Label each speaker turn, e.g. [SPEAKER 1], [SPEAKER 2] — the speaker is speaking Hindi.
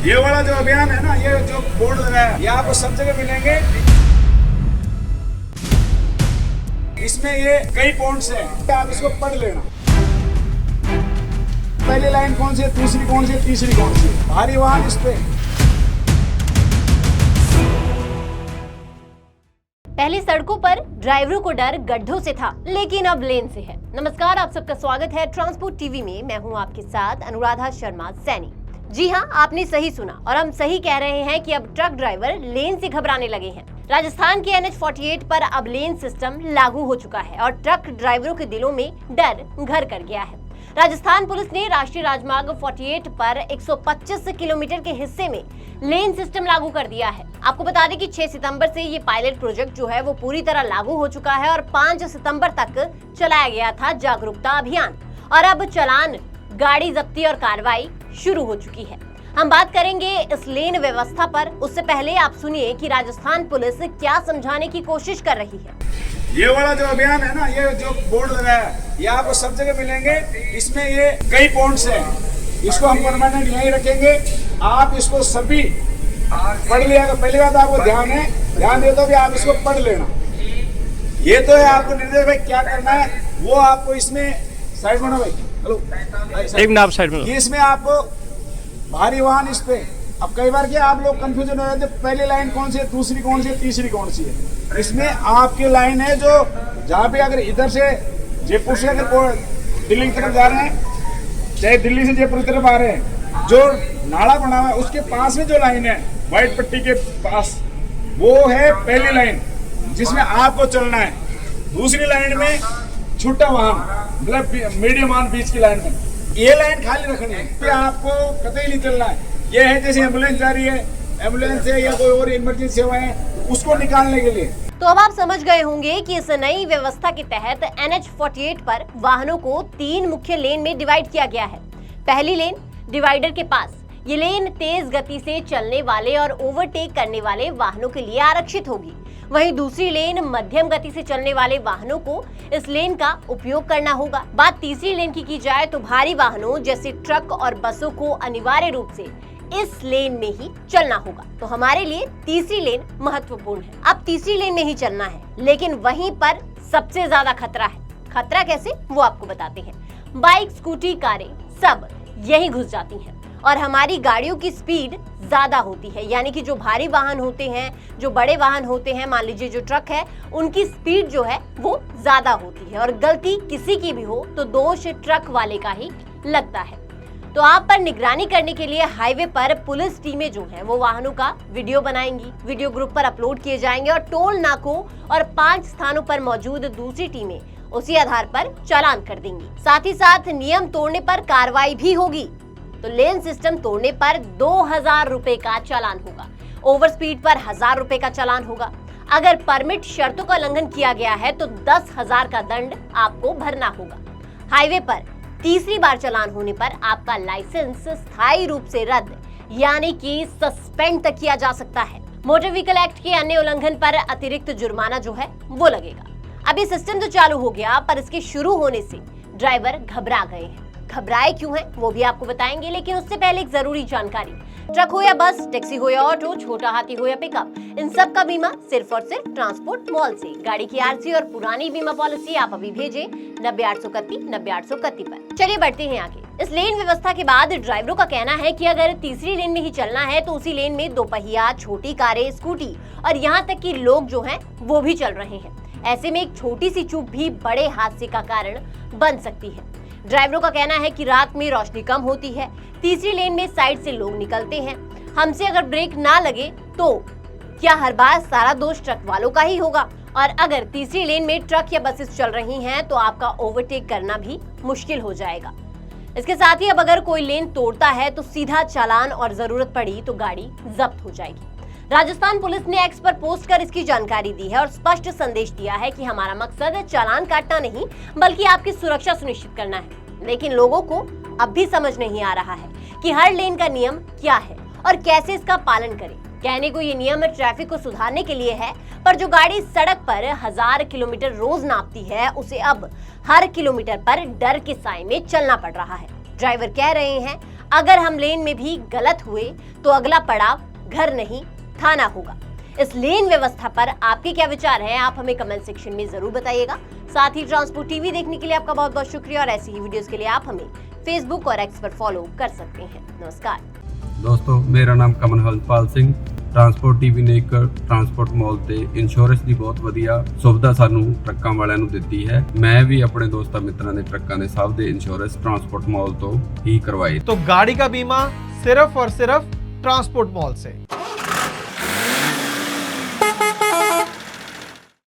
[SPEAKER 1] ये वाला जो अभियान है ना, ये जो बोर्ड लगाया है, ये आपको सब जगह मिलेंगे। इसमें ये कई पॉइंट्स हैं, आप इसको पढ़ लेना। पहली लाइन कौन सी है, दूसरी कौन सी है, तीसरी कौन सी है, भारी वाहन इस पे।
[SPEAKER 2] पहले सड़कों पर ड्राइवरों को डर गड्ढों से था, लेकिन अब लेन से है। नमस्कार, आप सबका स्वागत है ट्रांसपोर्ट टीवी में। मैं हूं आपके साथ अनुराधा शर्मा सैनी। जी हां, आपने सही सुना और हम सही कह रहे हैं कि अब ट्रक ड्राइवर लेन से घबराने लगे हैं। राजस्थान के NH 48 पर अब लेन सिस्टम लागू हो चुका है और ट्रक ड्राइवरों के दिलों में डर घर कर गया है। राजस्थान पुलिस ने राष्ट्रीय राजमार्ग 48 पर 125 किलोमीटर के हिस्से में लेन सिस्टम लागू कर दिया है। आपको बता दें कि 6 सितंबर से ये पायलट प्रोजेक्ट जो है वो पूरी तरह लागू हो चुका है और 5 सितंबर तक चलाया गया था जागरूकता अभियान। और अब चालान, गाड़ी जब्ती और कार्रवाई शुरू हो चुकी है। हम बात करेंगे इस लेन व्यवस्था पर। उससे पहले आप सुनिए कि राजस्थान पुलिस क्या समझाने की कोशिश कर रही है।
[SPEAKER 1] ये वाला जो अभियान है ना, ये जो बोर्ड लगाया है, ये आपको सब जगह मिलेंगे। इसमें ये कई पॉइंट्स हैं, इसको हम परमानेंट यहीं रखेंगे। आप इसको सभी पढ़ लिया। तो पहली बात आपको ध्यान दे तो भी आप इसको पढ़ लेना। ये तो है आपको निर्देश भाई क्या करना है, वो आपको इसमें साइड में ना भाई, हेलो
[SPEAKER 3] एक मिनट आप साइड में।
[SPEAKER 1] इसमें आपको भारी वाहन इस पे। अब कई बार क्या आप लोग कंफ्यूजन हो जाते, पहली लाइन कौन सी है, दूसरी कौन सी है, तीसरी कौन सी है। इसमें आपकी लाइन है जो जहाँ पे अगर इधर से जयपुर से अगर दिल्ली की तरफ जा रहे हैं, चाहे दिल्ली से जयपुर की तरफ आ रहे हैं, जो नाला बना हुआ है उसके पास में जो लाइन है व्हाइट पट्टी के पास, वो है पहली लाइन जिसमें आपको चलना है। दूसरी लाइन में छोटा वाहन, मतलब मीडियम वाहन बीच की लाइन में, ये लाइन खाली रखनी है। ये आपको कतई नहीं चलना है। ये है जैसे एम्बुलेंस जा रही है, एम्बुलेंस है या कोई और इमरजेंसी सेवा है, उसको निकालने के लिए।
[SPEAKER 2] तो अब आप समझ गए होंगे कि इस नई व्यवस्था के तहत NH 48 पर वाहनों को 3 मुख्य लेन में डिवाइड किया गया है। पहली लेन डिवाइडर के पास, ये लेन तेज गति से चलने वाले और ओवरटेक करने वाले वाहनों के लिए आरक्षित होगी। वहीं दूसरी लेन मध्यम गति से चलने वाले वाहनों को इस लेन का उपयोग करना होगा। बात तीसरी लेन की जाए तो भारी वाहनों जैसे ट्रक और बसों को अनिवार्य रूप से इस लेन में ही चलना होगा। तो हमारे लिए तीसरी लेन महत्वपूर्ण है। अब तीसरी लेन में ही चलना है, लेकिन वहीं पर सबसे ज्यादा खतरा है। खतरा कैसे, वो आपको बताते हैं। बाइक, स्कूटी, कारें सब यहीं घुस जाती हैं और हमारी गाड़ियों की स्पीड ज्यादा होती है। यानी कि जो भारी वाहन होते हैं, जो बड़े वाहन होते हैं, मान लीजिए जो ट्रक है, उनकी स्पीड जो है वो ज्यादा होती है और गलती किसी की भी हो तो दोष ट्रक वाले का ही लगता है। तो आप पर निगरानी करने के लिए हाईवे पर पुलिस टीमें जो हैं वो वाहनों का वीडियो बनाएंगी, वीडियो ग्रुप पर अपलोड किए जाएंगे और टोल नाकों और 5 स्थानों पर मौजूद दूसरी टीमें उसी आधार पर चालान कर देंगी। साथ ही साथ नियम तोड़ने पर कार्रवाई भी होगी। तो लेन सिस्टम तोड़ने पर 2000 रुपए का चालान होगा, ओवर स्पीड पर 1000 रुपए का चालान होगा। अगर परमिट शर्तों का उल्लंघन किया गया है तो 10,000 का दंड आपको भरना होगा। हाईवे पर तीसरी बार चालान होने पर आपका लाइसेंस स्थायी रूप से रद्द यानी कि सस्पेंड तक किया जा सकता है। मोटर व्हीकल एक्ट के अन्य उल्लंघन पर अतिरिक्त जुर्माना जो है वो लगेगा। अभी सिस्टम तो चालू हो गया, पर इसके शुरू होने से ड्राइवर घबरा गए हैं। घबराए क्यों हैं वो भी आपको बताएंगे, लेकिन उससे पहले एक जरूरी जानकारी। ट्रक हो या बस, टैक्सी हो या ऑटो, छोटा हाथी हो या पिकअप, इन सब का बीमा सिर्फ और सिर्फ ट्रांसपोर्ट मॉल से। गाड़ी की RC और पुरानी बीमा पॉलिसी आप अभी भेजें 90-831 पर। चलिए बढ़ते हैं आगे। इस लेन व्यवस्था के बाद ड्राइवरों का कहना है कि अगर तीसरी लेन में ही चलना है तो उसी लेन में दोपहिया, छोटी कारें, स्कूटी और यहाँ तक कि लोग जो हैं वो भी चल रहे हैं। ऐसे में एक छोटी सी चूक भी बड़े हादसे का कारण बन सकती है। ड्राइवरों का कहना है कि रात में रोशनी कम होती है, तीसरी लेन में साइड से लोग निकलते हैं, हमसे अगर ब्रेक ना लगे तो क्या हर बार सारा दोष ट्रक वालों का ही होगा? और अगर तीसरी लेन में ट्रक या बसेस चल रही हैं तो आपका ओवरटेक करना भी मुश्किल हो जाएगा। इसके साथ ही अब अगर कोई लेन तोड़ता है तो सीधा चालान और जरूरत पड़ी तो गाड़ी जब्त हो जाएगी। राजस्थान पुलिस ने एक्स पर पोस्ट कर इसकी जानकारी दी है और स्पष्ट संदेश दिया है कि हमारा मकसद चालान काटना नहीं बल्कि आपकी सुरक्षा सुनिश्चित करना है। लेकिन लोगों को अब भी समझ नहीं आ रहा है कि हर लेन का नियम क्या है और कैसे इसका पालन करें। कहने को ये नियम ट्रैफिक को सुधारने के लिए है, पर जो गाड़ी सड़क पर 1000 किलोमीटर रोज नापती है उसे अब हर किलोमीटर पर डर के साए में चलना पड़ रहा है। ड्राइवर कह रहे हैं अगर हम लेन में भी गलत हुए तो अगला पड़ाव घर नहीं थाना होगा। इस लेन व्यवस्था पर आपके क्या विचार हैं, आप हमें कमेंट सेक्शन में जरूर बताइएगा। साथ ही ट्रांसपोर्ट टीवी देखने के लिए आपका बहुत बहुत शुक्रिया और ऐसी ही वीडियोस के लिए आप हमें फेसबुक और एक्स पर फॉलो कर सकते हैं। नमस्कार
[SPEAKER 4] दोस्तों, मेरा नाम ਕਮਨਹਲਪਾਲ ਸਿੰਘ। ਟਰਾਂਸਪੋਰਟ ਟੀਵੀ ਨੇ ਇੱਕ ਟਰਾਂਸਪੋਰਟ ਮਾਲ ਤੇ ਇੰਸ਼ੋਰੈਂਸ ਦੀ ਬਹੁਤ ਵਧੀਆ ਸੁਵਿਧਾ ਸਾਨੂੰ ਟਰੱਕਾਂ ਵਾਲਿਆਂ ਨੂੰ ਦਿੱਤੀ ਹੈ। ਮੈਂ ਵੀ ਆਪਣੇ ਦੋਸਤਾਂ ਮਿੱਤਰਾਂ ਦੇ ਟਰੱਕਾਂ ਦੇ ਸਭ ਦੇ ਇੰਸ਼ੋਰੈਂਸ ਟਰਾਂਸਪੋर्ट माल तो ही करवाए।
[SPEAKER 5] तो गाड़ी का बीमा सिर्फ और सिर्फ ट्रांसपोर्ट मॉल से।